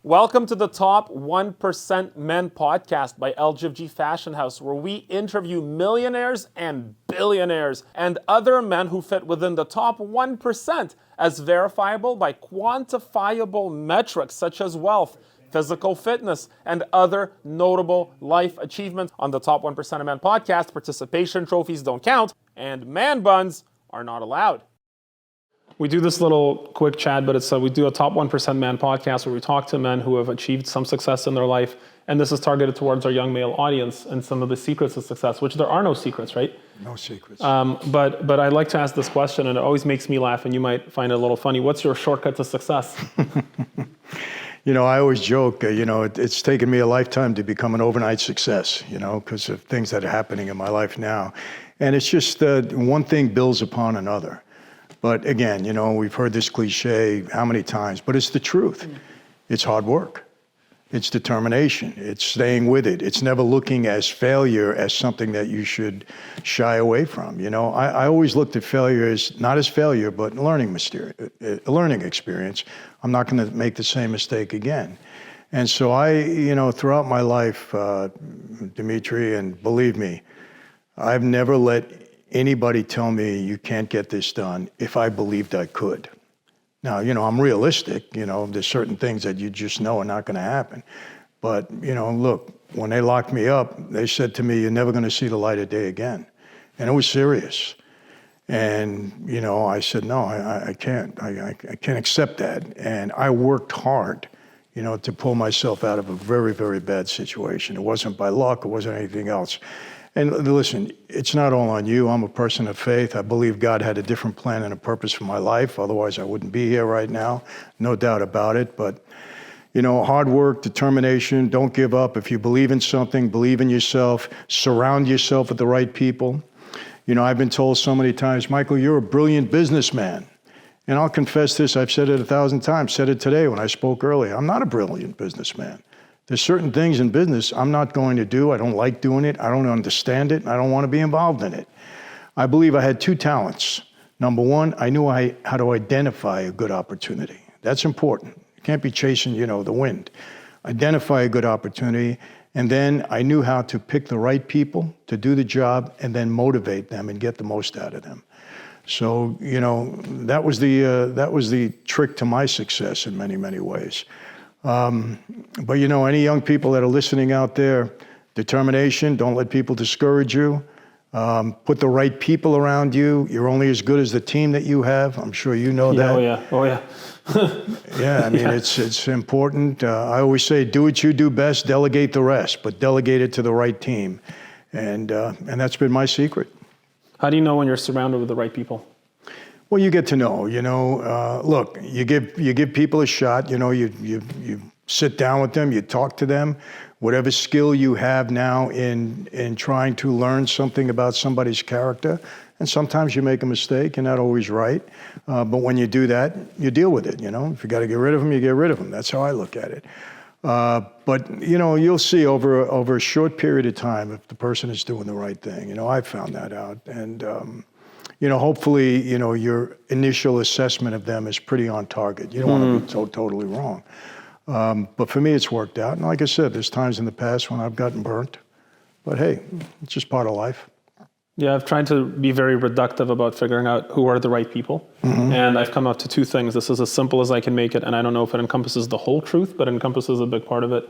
Welcome to the Top 1% Men podcast by LGFG Fashion House, where we interview millionaires and billionaires and other men who fit within the top 1% as verifiable by quantifiable metrics such as wealth, physical fitness, and other notable life achievements. On the Top 1% of Men podcast, participation trophies don't count and man buns are not allowed. We do this little quick chat, but we do a Top 1% Man podcast where we talk to men who have achieved some success in their life. And this is targeted towards our young male audience and some of the secrets of success, which there are no secrets, right? No secrets. But I like to ask this question, and it always makes me laugh, and you might find it a little funny. What's your shortcut to success? You know, I always joke, it's taken me a lifetime to become an overnight success, because of things that are happening in my life now. And it's just one thing builds upon another. But again, we've heard this cliche how many times, but it's the truth. It's hard work. It's determination. It's staying with it. It's never looking as failure as something that you should shy away from. I always looked at failure as not as failure, but a learning experience. I'm not going to make the same mistake again. And so throughout my life, Dimitri, and believe me, I've never let anybody tell me you can't get this done if I believed I could. Now, I'm realistic, there's certain things that you just know are not going to happen. But, look, when they locked me up, they said to me, you're never going to see the light of day again. And it was serious. And, I said, no, I can't. I can't accept that. And I worked hard, to pull myself out of a very, very bad situation. It wasn't by luck. It wasn't anything else. And listen, it's not all on you. I'm a person of faith. I believe God had a different plan and a purpose for my life. Otherwise, I wouldn't be here right now. No doubt about it. But, hard work, determination, don't give up. If you believe in something, believe in yourself, surround yourself with the right people. I've been told so many times, Michael, you're a brilliant businessman. And I'll confess this, I've said it 1,000 times, said it today when I spoke earlier. I'm not a brilliant businessman. There's certain things in business I'm not going to do. I don't like doing it. I don't understand it. And I don't want to be involved in it. I believe I had two talents. Number one, I knew how to identify a good opportunity. That's important. You can't be chasing, the wind. Identify a good opportunity. And then I knew how to pick the right people to do the job and then motivate them and get the most out of them. So, that was the trick to my success in many, many ways. But any young people that are listening out there, determination, don't let people discourage you. Put the right people around you. You're only as good as the team that you have. I'm sure you know that. Oh yeah. Yeah, it's important. I always say, do what you do best, delegate the rest, but delegate it to the right team. And that's been my secret. How do you know when you're surrounded with the right people? Well, you get to know, look, you give people a shot, you sit down with them, you talk to them, whatever skill you have now in trying to learn something about somebody's character. And sometimes you make a mistake, you're not always right. But when you do that, you deal with it, If you got to get rid of them, you get rid of them. That's how I look at it. But, you'll see over a short period of time if the person is doing the right thing. I've found that out. And, hopefully, your initial assessment of them is pretty on target. You don't want to be totally wrong. But for me, it's worked out. And like I said, there's times in the past when I've gotten burnt. But hey, it's just part of life. Yeah, I've tried to be very reductive about figuring out who are the right people. Mm-hmm. And I've come up to two things. This is as simple as I can make it. And I don't know if it encompasses the whole truth, but it encompasses a big part of it.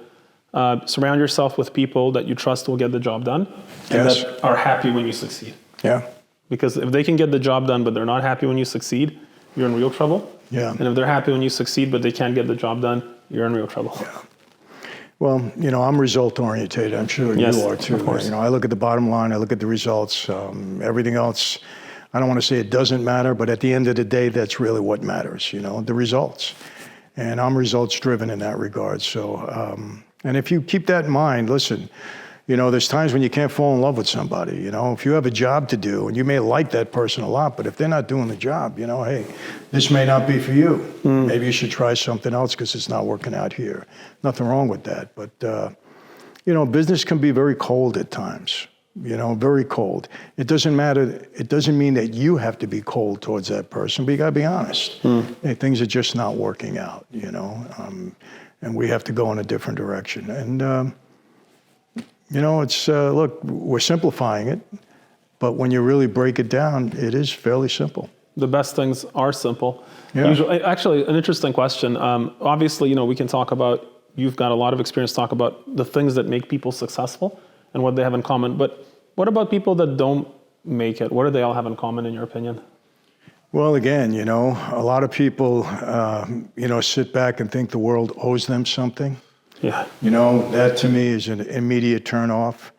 Surround yourself with people that you trust will get the job done. And that are happy when you succeed. Yeah. Because if they can get the job done, but they're not happy when you succeed, you're in real trouble. Yeah. And if they're happy when you succeed, but they can't get the job done, you're in real trouble. Yeah. Well, I'm result oriented. I'm sure you are too. Of course. I look at the bottom line. I look at the results. Everything else, I don't want to say it doesn't matter, but at the end of the day, that's really what matters. The results. And I'm results driven in that regard. So, and if you keep that in mind, listen. There's times when you can't fall in love with somebody. If you have a job to do, and you may like that person a lot, but if they're not doing the job, hey, this may not be for you. Maybe you should try something else because it's not working out here. Nothing wrong with that. But, business can be very cold at times, very cold. It doesn't matter. It doesn't mean that you have to be cold towards that person, but you got to be honest. Hey, things are just not working out, and we have to go in a different direction. And, it's, look, we're simplifying it, but when you really break it down, it is fairly simple. The best things are simple. Yeah. Usually, actually, an interesting question. Obviously, we can talk about, you've got a lot of experience to talk about the things that make people successful and what they have in common. But what about people that don't make it? What do they all have in common, in your opinion? Well, again, a lot of people, sit back and think the world owes them something. Yeah. That to me is an immediate turnoff.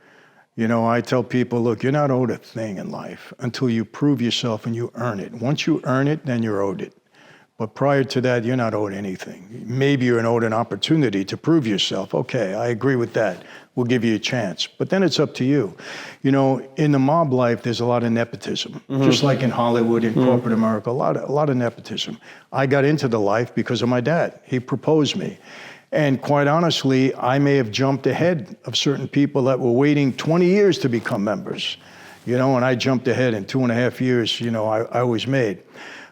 I tell people, look, you're not owed a thing in life until you prove yourself and you earn it. Once you earn it, then you're owed it. But prior to that, you're not owed anything. Maybe you're owed an opportunity to prove yourself. Okay, I agree with that. We'll give you a chance. But then it's up to you. In the mob life, there's a lot of nepotism. Just like in Hollywood, in corporate America, a lot of nepotism. I got into the life because of my dad. He proposed me. And quite honestly, I may have jumped ahead of certain people that were waiting 20 years to become members. And I jumped ahead in 2.5 years, I was made.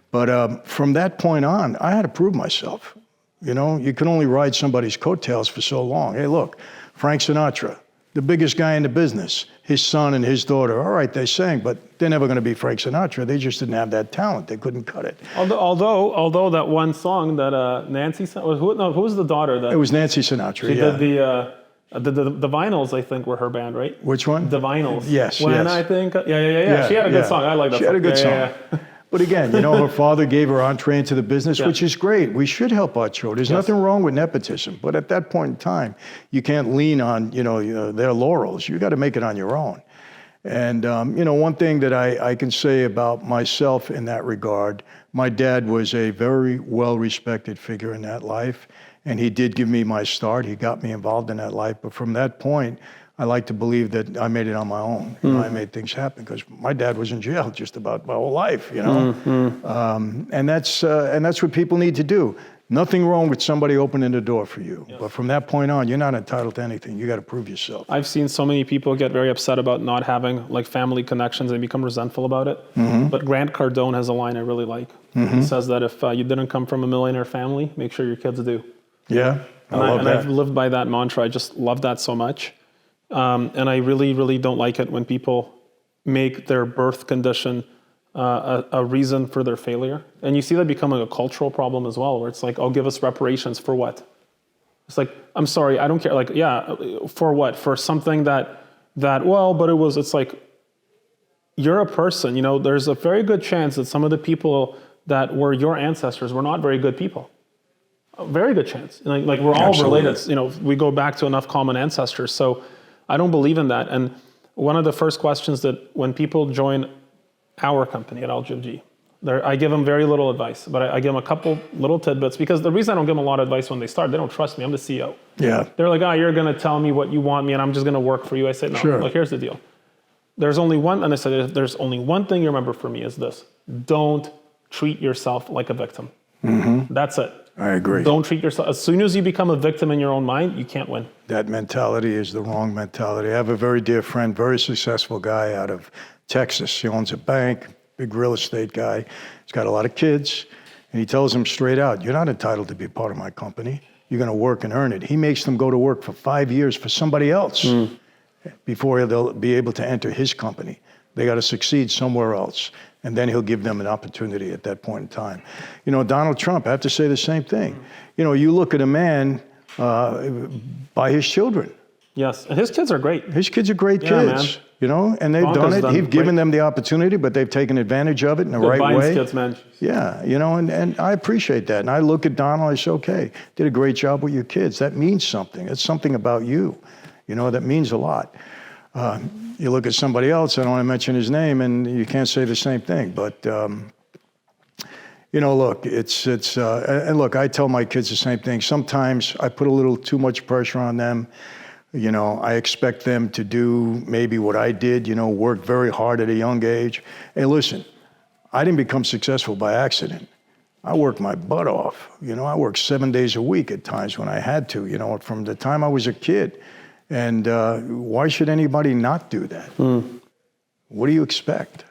But from that point on, I had to prove myself. You can only ride somebody's coattails for so long. Hey, look, Frank Sinatra, the biggest guy in the business, his son and his daughter, all right, they sang, but they're never going to be Frank Sinatra. They just didn't have that talent. They couldn't cut it. Although that one song that Nancy, who was the daughter? It was Nancy Sinatra, She did the Vinyls, I think, were her band, right? Which one? The Vinyls. Yes, When yes. I think, yeah. She had a good song. I like that song. She had a good song. Yeah. But again, her father gave her entree into the business, which is great. We should help our children. There's nothing wrong with nepotism. But at that point in time, you can't lean on, their laurels. You got to make it on your own. And, one thing that I can say about myself in that regard, my dad was a very well-respected figure in that life. And he did give me my start. He got me involved in that life. But from that point, I like to believe that I made it on my own. I made things happen because my dad was in jail just about my whole life, and that's what people need to do. Nothing wrong with somebody opening the door for you. But from that point on, you're not entitled to anything. You got to prove yourself. I've seen so many people get very upset about not having family connections and become resentful about it. But Grant Cardone has a line I really like. He says that if you didn't come from a millionaire family, make sure your kids do. Yeah, I love that. I've lived by that mantra. I just love that so much. And I really, really don't like it when people make their birth condition a reason for their failure. And you see that becoming a cultural problem as well, where it's like, oh, give us reparations for what? It's like, I'm sorry, I don't care. Like, yeah, for what? For something but it's like, you're a person, there's a very good chance that some of the people that were your ancestors were not very good people. A very good chance. Like we're all related. We go back to enough common ancestors. So I don't believe in that. And one of the first questions that when people join our company at LGFG, I give them very little advice, but I give them a couple little tidbits because the reason I don't give them a lot of advice when they start, they don't trust me. I'm the CEO. Yeah. They're like, you're going to tell me what you want me and I'm just going to work for you. I say, no, sure. Look, here's the deal. There's only one, and I said, there's only one thing you remember for me is this. Don't treat yourself like a victim. That's it. I agree. Don't treat yourself. As soon as you become a victim in your own mind, you can't win. That mentality is the wrong mentality. I have a very dear friend, very successful guy out of Texas. He owns a bank, big real estate guy. He's got a lot of kids. And he tells them straight out, you're not entitled to be part of my company. You're going to work and earn it. He makes them go to work for 5 years for somebody else before they'll be able to enter his company. They got to succeed somewhere else. And then he'll give them an opportunity at that point in time. Donald Trump, I have to say the same thing. You look at a man by his children. Yes, and his kids are great. His kids are great kids, and they've done it. He's given them the opportunity, but they've taken advantage of it in the right way. Kids, man. Yeah, and I appreciate that. And I look at Donald, I say, okay, did a great job with your kids. That means something. It's something about you, that means a lot. You look at somebody else, I don't want to mention his name, and you can't say the same thing. But, look, and look, I tell my kids the same thing. Sometimes I put a little too much pressure on them. I expect them to do maybe what I did, work very hard at a young age. Hey, listen, I didn't become successful by accident. I worked my butt off. I worked 7 days a week at times when I had to, from the time I was a kid. And why should anybody not do that? What do you expect,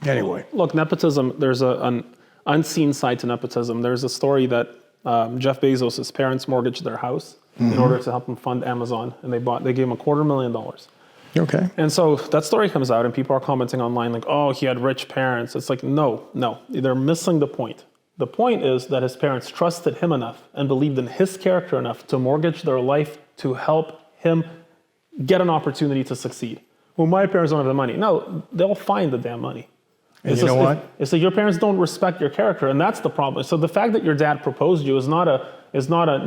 Anyway. Look, nepotism, there's an unseen side to nepotism. There's a story that Jeff Bezos, his parents mortgaged their house in order to help him fund Amazon, and they gave him $250,000. Okay. And so that story comes out, and people are commenting online like, "Oh, he had rich parents." It's like, no, they're missing the point. The point is that his parents trusted him enough and believed in his character enough to mortgage their life to help him get an opportunity to succeed. Well, my parents don't have the money. No, they'll find the damn money. And you know what? It's like your parents don't respect your character, and that's the problem. So the fact that your dad proposed you is not a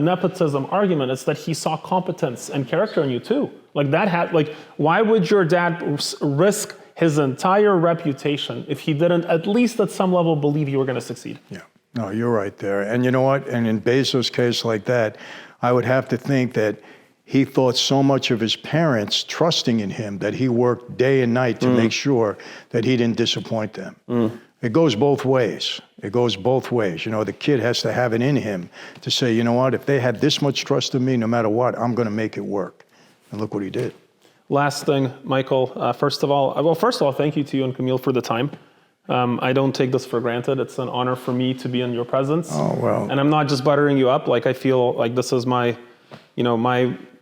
nepotism argument. It's that he saw competence and character in you too. Why would your dad risk his entire reputation if he didn't at least at some level believe you were going to succeed? Yeah. No, you're right there. And you know what? And in Bezos' case like that, I would have to think that he thought so much of his parents trusting in him that he worked day and night to make sure that he didn't disappoint them. It goes both ways. It goes both ways. You know, the kid has to have it in him to say, you know what, if they had this much trust in me, no matter what, I'm going to make it work. And look what he did. Last thing, Michael, first of all, thank you to you and Camille for the time. I don't take this for granted. It's an honor for me to be in your presence. Oh, well. And I'm not just buttering you up. Like, I feel like this is my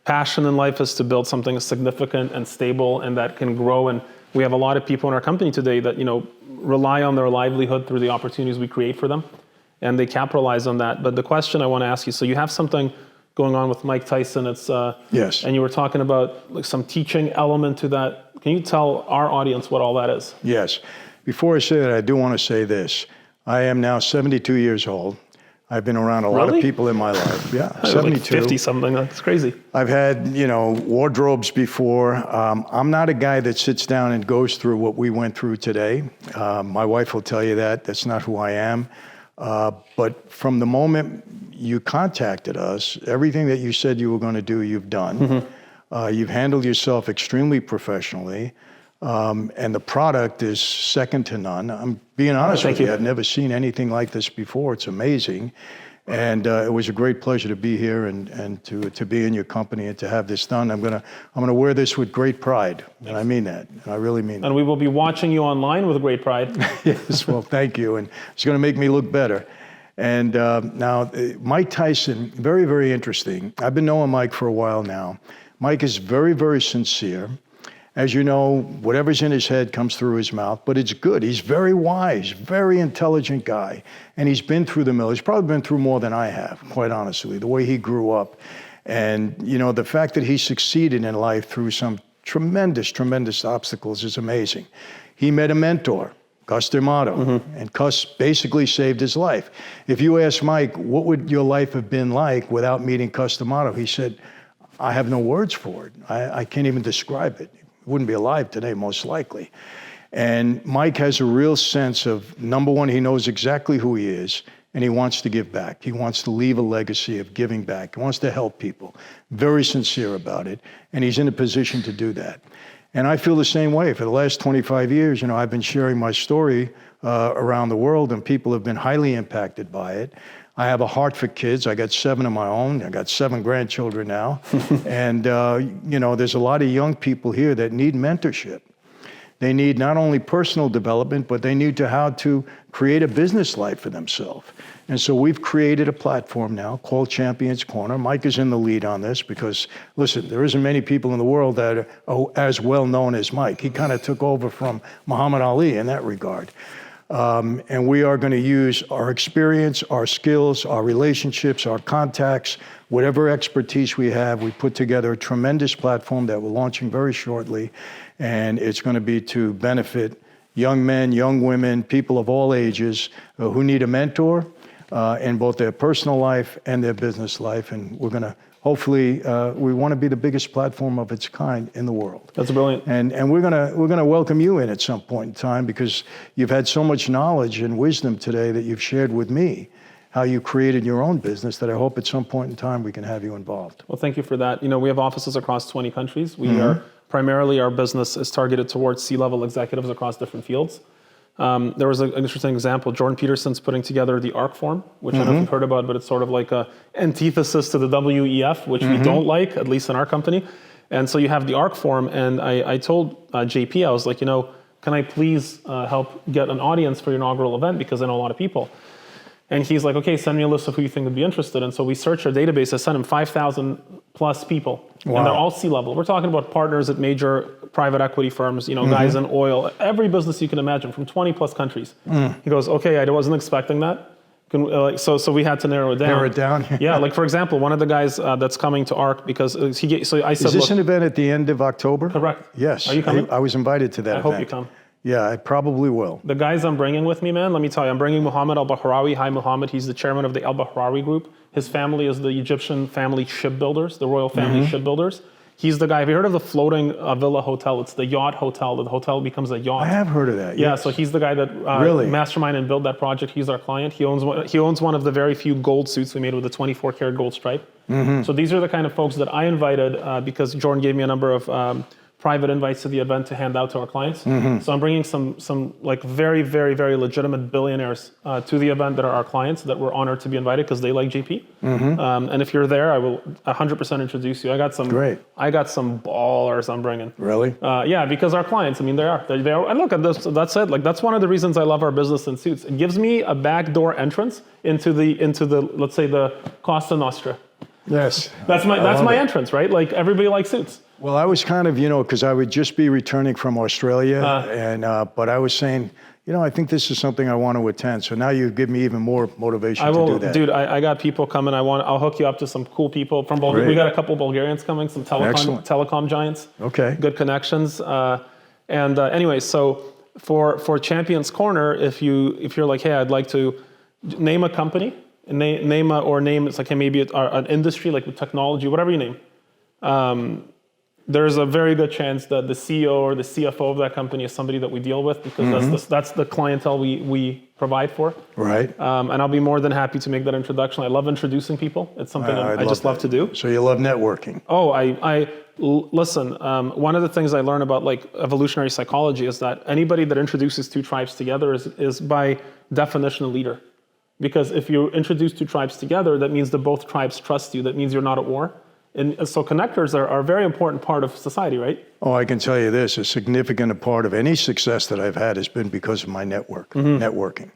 passion in life is to build something significant and stable and that can grow. And we have a lot of people in our company today that, rely on their livelihood through the opportunities we create for them. And they capitalize on that. But the question I want to ask you, so you have something going on with Mike Tyson. It's yes. And you were talking about like some teaching element to that. Can you tell our audience what all that is? Yes. Before I say that, I do want to say this. I am now 72 years old. I've been around a lot of people in my life. Yeah, 72. Like 50 something. That's crazy. I've had, wardrobes before. I'm not a guy that sits down and goes through what we went through today. My wife will tell you that. That's not who I am. But from the moment you contacted us, everything that you said you were going to do, you've done. You've handled yourself extremely professionally. And the product is second to none. I'm being honest with you. I've never seen anything like this before. It's amazing. And it was a great pleasure to be here and to be in your company and to have this done. I'm gonna wear this with great pride. And I mean that. And I really mean that. And we will be watching you online with great pride. Yes, well, thank you. And it's gonna make me look better. And now, Mike Tyson, very, very interesting. I've been knowing Mike for a while now. Mike is very, very sincere. As you know, whatever's in his head comes through his mouth, but it's good. He's very wise, very intelligent guy. And he's been through the mill. He's probably been through more than I have, quite honestly, the way he grew up. And, the fact that he succeeded in life through some tremendous, tremendous obstacles is amazing. He met a mentor, Gus D'Amato, and Gus basically saved his life. If you ask Mike, what would your life have been like without meeting Gus D'Amato? He said, I have no words for it. I can't even describe it. Wouldn't be alive today, most likely. And Mike has a real sense of, number one, he knows exactly who he is, and he wants to give back. He wants to leave a legacy of giving back. He wants to help people. Very sincere about it, and he's in a position to do that. And I feel the same way. For the last 25 years, I've been sharing my story around the world, and people have been highly impacted by it. I have a heart for kids. I got 7 of my own. I got 7 grandchildren now. And, there's a lot of young people here that need mentorship. They need not only personal development, but they need how to create a business life for themselves. And so we've created a platform now called Champions Corner. Mike is in the lead on this because, listen, there isn't many people in the world that are as well known as Mike. He kind of took over from Muhammad Ali in that regard. And we are going to use our experience, our skills, our relationships, our contacts, whatever expertise we have. We put together a tremendous platform that we're launching very shortly. And it's going to be to benefit young men, young women, people of all ages who need a mentor in both their personal life and their business life. And we're going to hopefully, we want to be the biggest platform of its kind in the world. That's brilliant. And we're gonna welcome you in at some point in time because you've had so much knowledge and wisdom today that you've shared with me, how you created your own business, that I hope at some point in time we can have you involved. Well, thank you for that. We have offices across 20 countries. We are primarily, our business is targeted towards C-level executives across different fields. There was an interesting example. Jordan Peterson's putting together the ARC form, which I don't know if you've heard about, but it's sort of like a antithesis to the WEF, which we don't like, at least in our company. And so you have the ARC form, and I told JP, I was like, can I please help get an audience for your inaugural event, because I know a lot of people. And he's like, okay, send me a list of who you think would be interested. And so we searched our database. I sent him 5,000 plus people. Wow. And they're all C-level. We're talking about partners at major private equity firms, guys in oil, every business you can imagine from 20 plus countries. He goes, okay, I wasn't expecting that. So we had to narrow it down. Narrow it down? Yeah, like for example, one of the guys that's coming to ARC because I said, Is this an event at the end of October? Correct. Yes. Are you coming? I was invited to that I event. hope you come. Yeah, I probably will. The guys I'm bringing with me, man, let me tell you, I'm bringing Mohammed Al-Bahrawi. Hi, Mohammed. He's the chairman of the Al-Bahrawi Group. His family is the Egyptian family shipbuilders, the royal family shipbuilders. He's the guy, have you heard of the floating villa hotel? It's the yacht hotel. The hotel becomes a yacht. I have heard of that. Yeah, yes. so he's the guy that Really? masterminded and built that project. He's our client. He owns one of the very few gold suits we made with a 24 karat gold stripe. So these are the kind of folks that I invited because Jordan gave me a number of private invites to the event to hand out to our clients. So I'm bringing some like very, very, very legitimate billionaires to the event that are our clients that we're honored to be invited because they like JP. And if you're there, I will 100% introduce you. I got some ballers I'm bringing. Really? Yeah, because our clients, I mean, they are. And look at this. That's it. Like that's one of the reasons I love our business in suits. It gives me a backdoor entrance into the let's say the Costa Nostra. Yes. That's my entrance, right? Like everybody likes suits. Well, I was kind of, because I would just be returning from Australia, but I was saying, I think this is something I want to attend. So now you've given me even more motivation to do that. Dude, I got people coming. I'll hook you up to some cool people from Bulgaria. We got a couple Bulgarians coming, some telecom giants. Okay. Good connections. Anyway, so for Champions Corner, if you're like, hey, I'd like to name a company, name it's like, hey, maybe an industry like with technology, whatever you name. There's a very good chance that the CEO or the CFO of that company is somebody that we deal with because that's the clientele we provide for. Right. And I'll be more than happy to make that introduction. I love introducing people. It's something I just love to do. So you love networking. Oh, listen, one of the things I learned about like evolutionary psychology is that anybody that introduces two tribes together is by definition a leader. Because if you introduce two tribes together, that means that both tribes trust you. That means you're not at war. And so connectors are a very important part of society, right? Oh, I can tell you this, a significant part of any success that I've had has been because of my networking.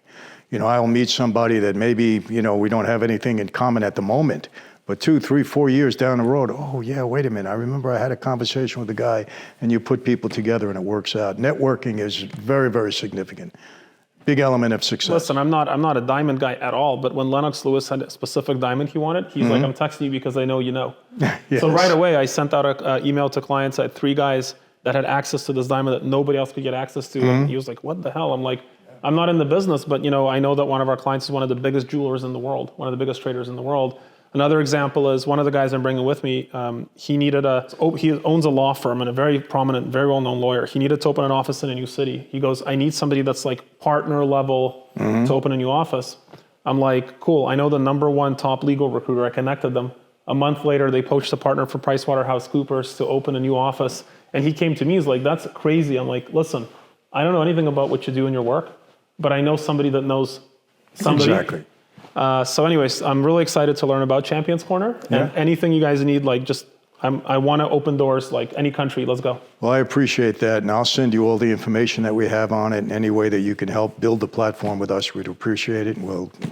I'll meet somebody that maybe, we don't have anything in common at the moment, but 2, 3, 4 years down the road, oh yeah, wait a minute, I remember I had a conversation with a guy and you put people together and it works out. Networking is very, very significant. Big element of success. Listen, I'm not a diamond guy at all, but when Lennox Lewis had a specific diamond he wanted, he's like, I'm texting you because I know you know. Yes. So right away, I sent out an email to clients. I had 3 guys that had access to this diamond that nobody else could get access to. And he was like, what the hell? I'm like, I'm not in the business, but I know that one of our clients is one of the biggest jewelers in the world, one of the biggest traders in the world. Another example is one of the guys I'm bringing with me, he owns a law firm and a very prominent, very well-known lawyer. He needed to open an office in a new city. He goes, I need somebody that's like partner level to open a new office. I'm like, cool, I know the #1 top legal recruiter. I connected them. A month later, they poached a partner for PricewaterhouseCoopers to open a new office. And he came to me, he's like, that's crazy. I'm like, listen, I don't know anything about what you do in your work, but I know somebody that knows somebody. Exactly. So anyways, I'm really excited to learn about Champions Corner. And anything you guys need, like I want to open doors, like any country, let's go. Well, I appreciate that. And I'll send you all the information that we have on it. And any way that you can help build the platform with us, we'd appreciate it.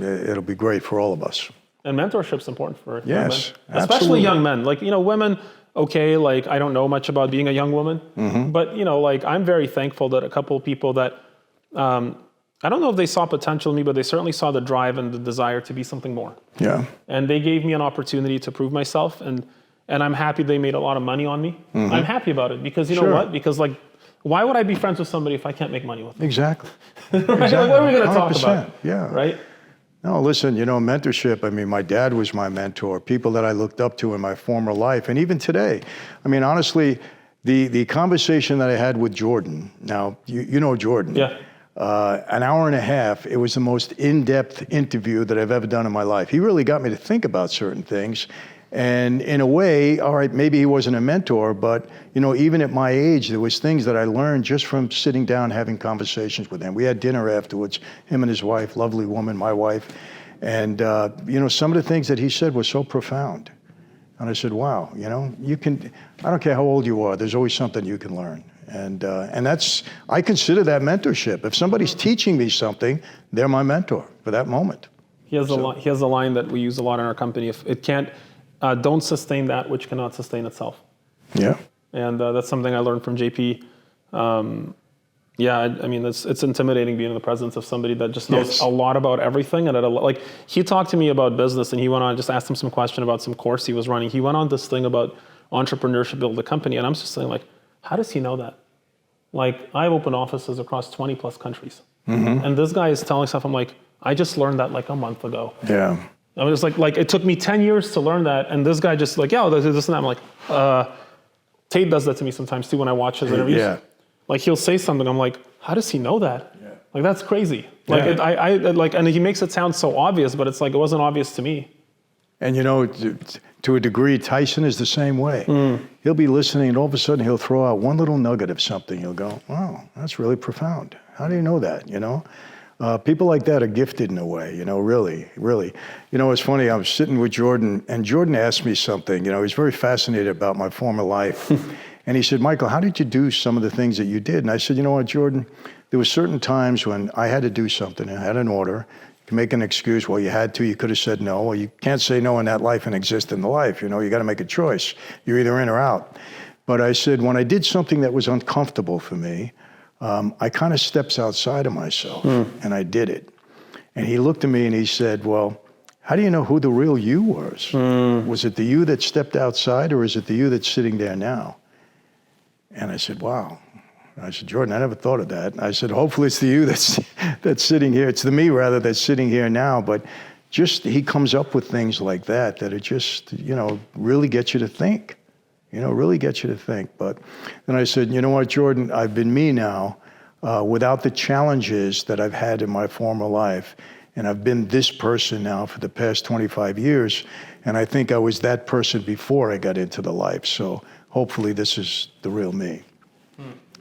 It'll be great for all of us. And mentorship's important for young men. Especially Absolutely. Young men. Like, women, okay, like I don't know much about being a young woman, but like I'm very thankful that a couple of people that, I don't know if they saw potential in me, but they certainly saw the drive and the desire to be something more. Yeah. And they gave me an opportunity to prove myself, and I'm happy they made a lot of money on me. I'm happy about it because you know what? Because like, why would I be friends with somebody if I can't make money with them? Exactly. Right? Like, what are we going to talk 100%. about? Yeah. Right? No, listen, mentorship, I mean, my dad was my mentor, people that I looked up to in my former life, and even today. I mean, honestly, the conversation that I had with Jordan, now, you know Jordan. Yeah. An hour and a half, it was the most in-depth interview that I've ever done in my life. He really got me to think about certain things. And in a way, all right, maybe he wasn't a mentor, but even at my age, there was things that I learned just from sitting down, having conversations with him. We had dinner afterwards, him and his wife, lovely woman, my wife. And, some of the things that he said were so profound. And I said, wow, I don't care how old you are, there's always something you can learn. And I consider that mentorship. If somebody's teaching me something, they're my mentor for that moment. He has a line that we use a lot in our company. If it can't, don't sustain that which cannot sustain itself. Yeah. And that's something I learned from JP. I mean, it's intimidating being in the presence of somebody that just knows a lot about everything. And like he talked to me about business, and he went on, just asked him some question about some course he was running. He went on this thing about entrepreneurship, build a company, and I'm just saying, like, how does he know that? Like, I've opened offices across 20 plus countries, and this guy is telling stuff. I'm like, I just learned that like a month ago. Yeah. I was like it took me 10 years to learn that, and this guy just like, yeah, this and that. I'm like, Tate does that to me sometimes too when I watch his interviews. Yeah. Like he'll say something, I'm like, how does he know that? Yeah. Like that's crazy. Like and he makes it sound so obvious, but it's like it wasn't obvious to me. And you know, to a degree, Tyson is the same way. He'll be listening, and all of a sudden he'll throw out one little nugget of something. He'll go, "Wow, that's really profound. How do you know that?" You know, people like that are gifted in a way. You know, really, really. You know, it's funny. I was sitting with Jordan, and Jordan asked me something. You know, he's very fascinated about my former life. And he said, "Michael, how did you do some of the things that you did?" And I said, "You know what, Jordan? There were certain times when I had to do something. I had an order. You can make an excuse. Well, you had to. You could have said no. Well, you can't say no in that life and exist in the life. You know, you got to make a choice. You're either in or out." But I said, when I did something that was uncomfortable for me, I kind of stepped outside of myself, and I did it. And he looked at me and he said, "Well, how do you know who the real you was? Was it the you that stepped outside, or is it the you that's sitting there now?" And I said, "Wow." I said, "Jordan, I never thought of that." I said, "Hopefully it's the you that's sitting here. It's the me, rather, that's sitting here now." But just, he comes up with things like that it just, you know, really gets you to think. You know, really gets you to think. But then I said, "You know what, Jordan, I've been me now without the challenges that I've had in my former life. And I've been this person now for the past 25 years. And I think I was that person before I got into the life. So hopefully this is the real me."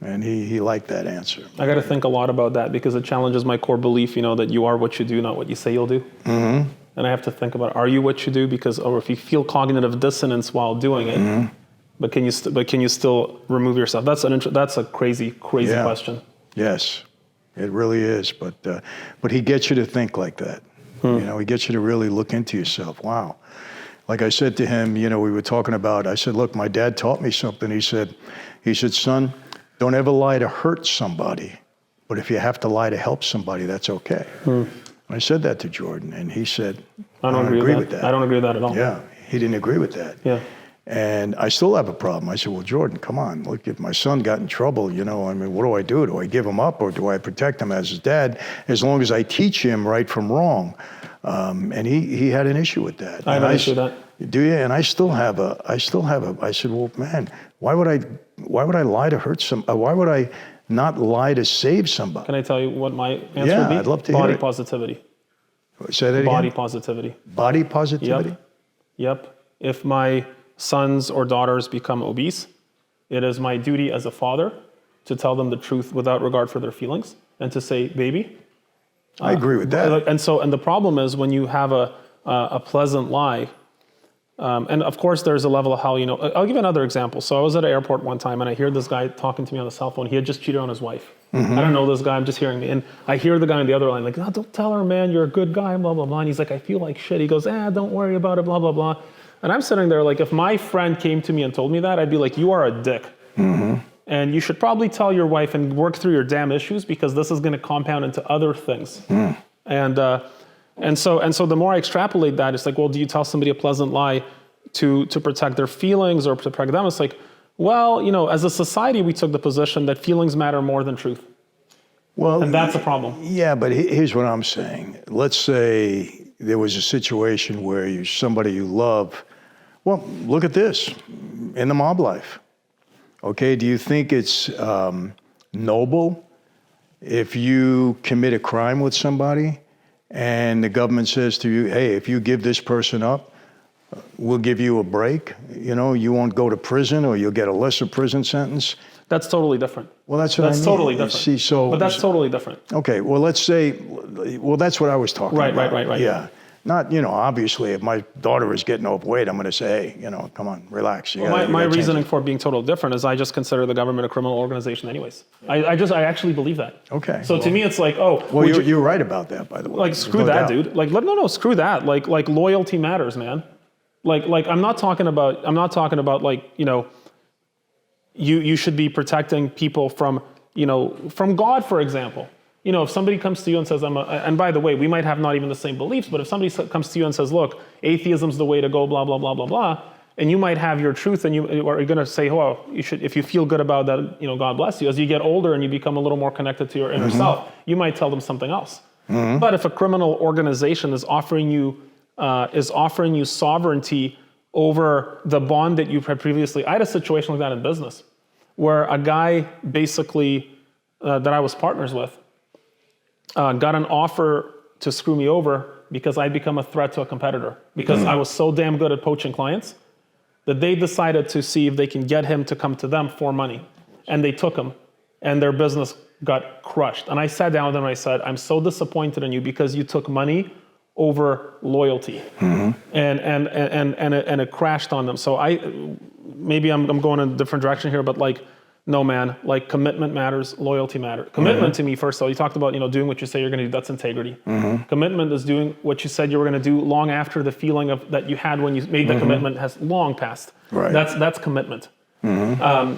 And he liked that answer. I got to think a lot about that because it challenges my core belief, you know, that you are what you do, not what you say you'll do. And I have to think about, are you what you do? Because, or if you feel cognitive dissonance while doing it, but can you still remove yourself? That's a crazy question. Yes, it really is. But he gets you to think like that. You know, he gets you to really look into yourself. Wow. Like I said to him, you know, we were talking about, I said, "Look, my dad taught me something." He said, "Son, don't ever lie to hurt somebody, but if you have to lie to help somebody, that's okay." I said that to Jordan, and he said, "I don't agree with that. I don't agree with that at all." Yeah, he didn't agree with that. Yeah. And I still have a problem. I said, "Well, Jordan, come on. Look, if my son got in trouble, you know, I mean, what do I do? Do I give him up, or do I protect him as his dad, as long as I teach him right from wrong?" And he had an issue with that. I have an issue with that. Do you? And I still have a, I said, "Well, man, why would I lie to hurt why would I not lie to save somebody?" Can I tell you what my answer would be? I'd love to hear it. Body positivity. Say that again? Body positivity. Body positivity? Yep. If my sons or daughters become obese, it is my duty as a father to tell them the truth without regard for their feelings and to say, "Baby." I agree with that. And the problem is when you have a pleasant lie, and of course there's a level of how, you know, I'll give you another example. So I was at an airport one time and I hear this guy talking to me on the cell phone. He had just cheated on his wife. I don't know this guy, I'm just hearing me. And I hear the guy on the other line like, "Oh, don't tell her, man, you're a good guy, blah, blah, blah." And he's like, "I feel like shit." He goes, "Don't worry about it, blah, blah, blah." And I'm sitting there like, if my friend came to me and told me that, I'd be like, "You are a dick. And you should probably tell your wife and work through your damn issues because this is going to compound into other things." And so the more I extrapolate that, it's like, well, do you tell somebody a pleasant lie to protect their feelings or to protect them? It's like, well, you know, as a society, we took the position that feelings matter more than truth. Well, and that's a problem. Yeah, but here's what I'm saying. Let's say there was a situation where somebody you love, well, look at this, in the mob life. Okay, do you think it's noble if you commit a crime with somebody and the government says to you, "Hey, if you give this person up, we'll give you a break. You know, you won't go to prison or you'll get a lesser prison sentence"? That's totally different. Well, that's what I mean. That's totally different. See, but that's totally different. Okay, well, let's say, well, that's what I was talking about. Right. Yeah. Not, obviously, if my daughter is getting overweight, I'm going to say, hey, come on, relax. My reasoning for it being totally different is I just consider the government a criminal organization anyways. I actually believe that. Okay. So to me, it's like, oh. Well, you're right about that, by the way. Like, screw that, dude. Like, no, screw that. Like loyalty matters, man. Like, I'm not talking about like, you should be protecting people from God, for example. If somebody comes to you and says, and by the way, we might have not even the same beliefs, but if somebody comes to you and says, look, atheism's the way to go, blah, blah, blah, blah, blah, and you might have your truth and you're going to say, oh, you should, if you feel good about that, God bless you. As you get older and you become a little more connected to your inner self, you might tell them something else. But if a criminal organization is offering you sovereignty over the bond that you had previously, I had a situation like that in business where a guy basically that I was partners with, got an offer to screw me over because I'd become a threat to a competitor. Because I was so damn good at poaching clients that they decided to see if they can get him to come to them for money. And they took him, and their business got crushed. And I sat down with them and I said, I'm so disappointed in you because you took money over loyalty. And it crashed on them. So maybe I'm going in a different direction here, but no, man, commitment matters, loyalty matters. Commitment to me, first of all, you talked about, doing what you say you're going to do. That's integrity. Commitment is doing what you said you were going to do long after the feeling that you had when you made the commitment has long passed. Right. That's commitment.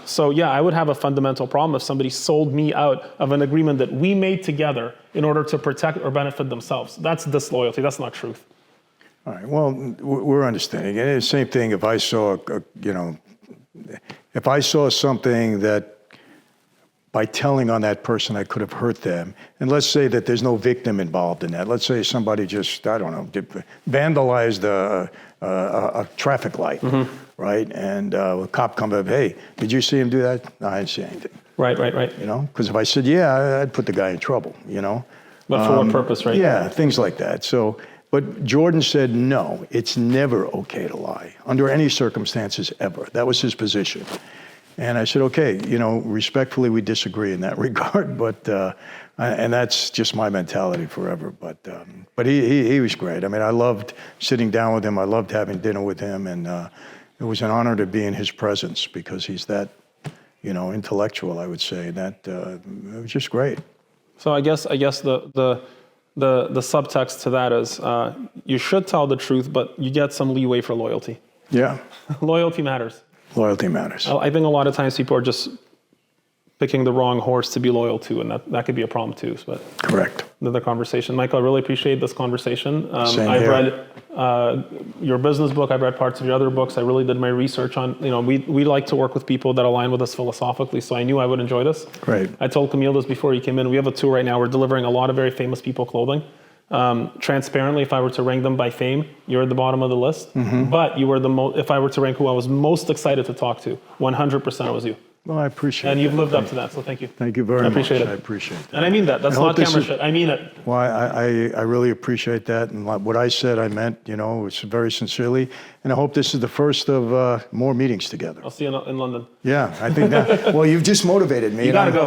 So yeah, I would have a fundamental problem if somebody sold me out of an agreement that we made together in order to protect or benefit themselves. That's disloyalty. That's not truth. All right. Well, we're understanding. And the same thing if I saw, if I saw something that by telling on that person, I could have hurt them. And let's say that there's no victim involved in that. Let's say somebody just, I don't know, vandalized a traffic light, right? And a cop comes up, hey, did you see him do that? No, I didn't see anything. Right. Because if I said, yeah, I'd put the guy in trouble, But for what purpose, right? Yeah, things like that. So, but Jordan said, no, it's never okay to lie, under any circumstances ever. That was his position. And I said, okay, respectfully, we disagree in that regard, but and that's just my mentality forever. But he was great. I mean, I loved sitting down with him. I loved having dinner with him, and it was an honor to be in his presence because he's that, intellectual, I would say. That it was just great. So I guess the subtext to that is you should tell the truth, but you get some leeway for loyalty. Yeah. Loyalty matters. Loyalty matters. I think a lot of times people are just picking the wrong horse to be loyal to, and that could be a problem too. But correct. Another conversation. Michael, I really appreciate this conversation. I've read your business book. I've read parts of your other books. I really did my research on, we like to work with people that align with us philosophically, so I knew I would enjoy this. Great. I told Camille this before you came in. We have a tour right now. We're delivering a lot of very famous people clothing. Transparently, if I were to rank them by fame, you're at the bottom of the list. But you were if I were to rank who I was most excited to talk to, 100% it was you. Well, I appreciate it. And you've lived up to that, so thank you. Thank you very much. I appreciate it. I appreciate that. And I mean that. That's not camera shit. I mean it. Well, I really appreciate that. And what I said, I meant, it's very sincerely. And I hope this is the first of more meetings together. I'll see you in London. Yeah, I think that. Well, you've just motivated me. You got to go, man.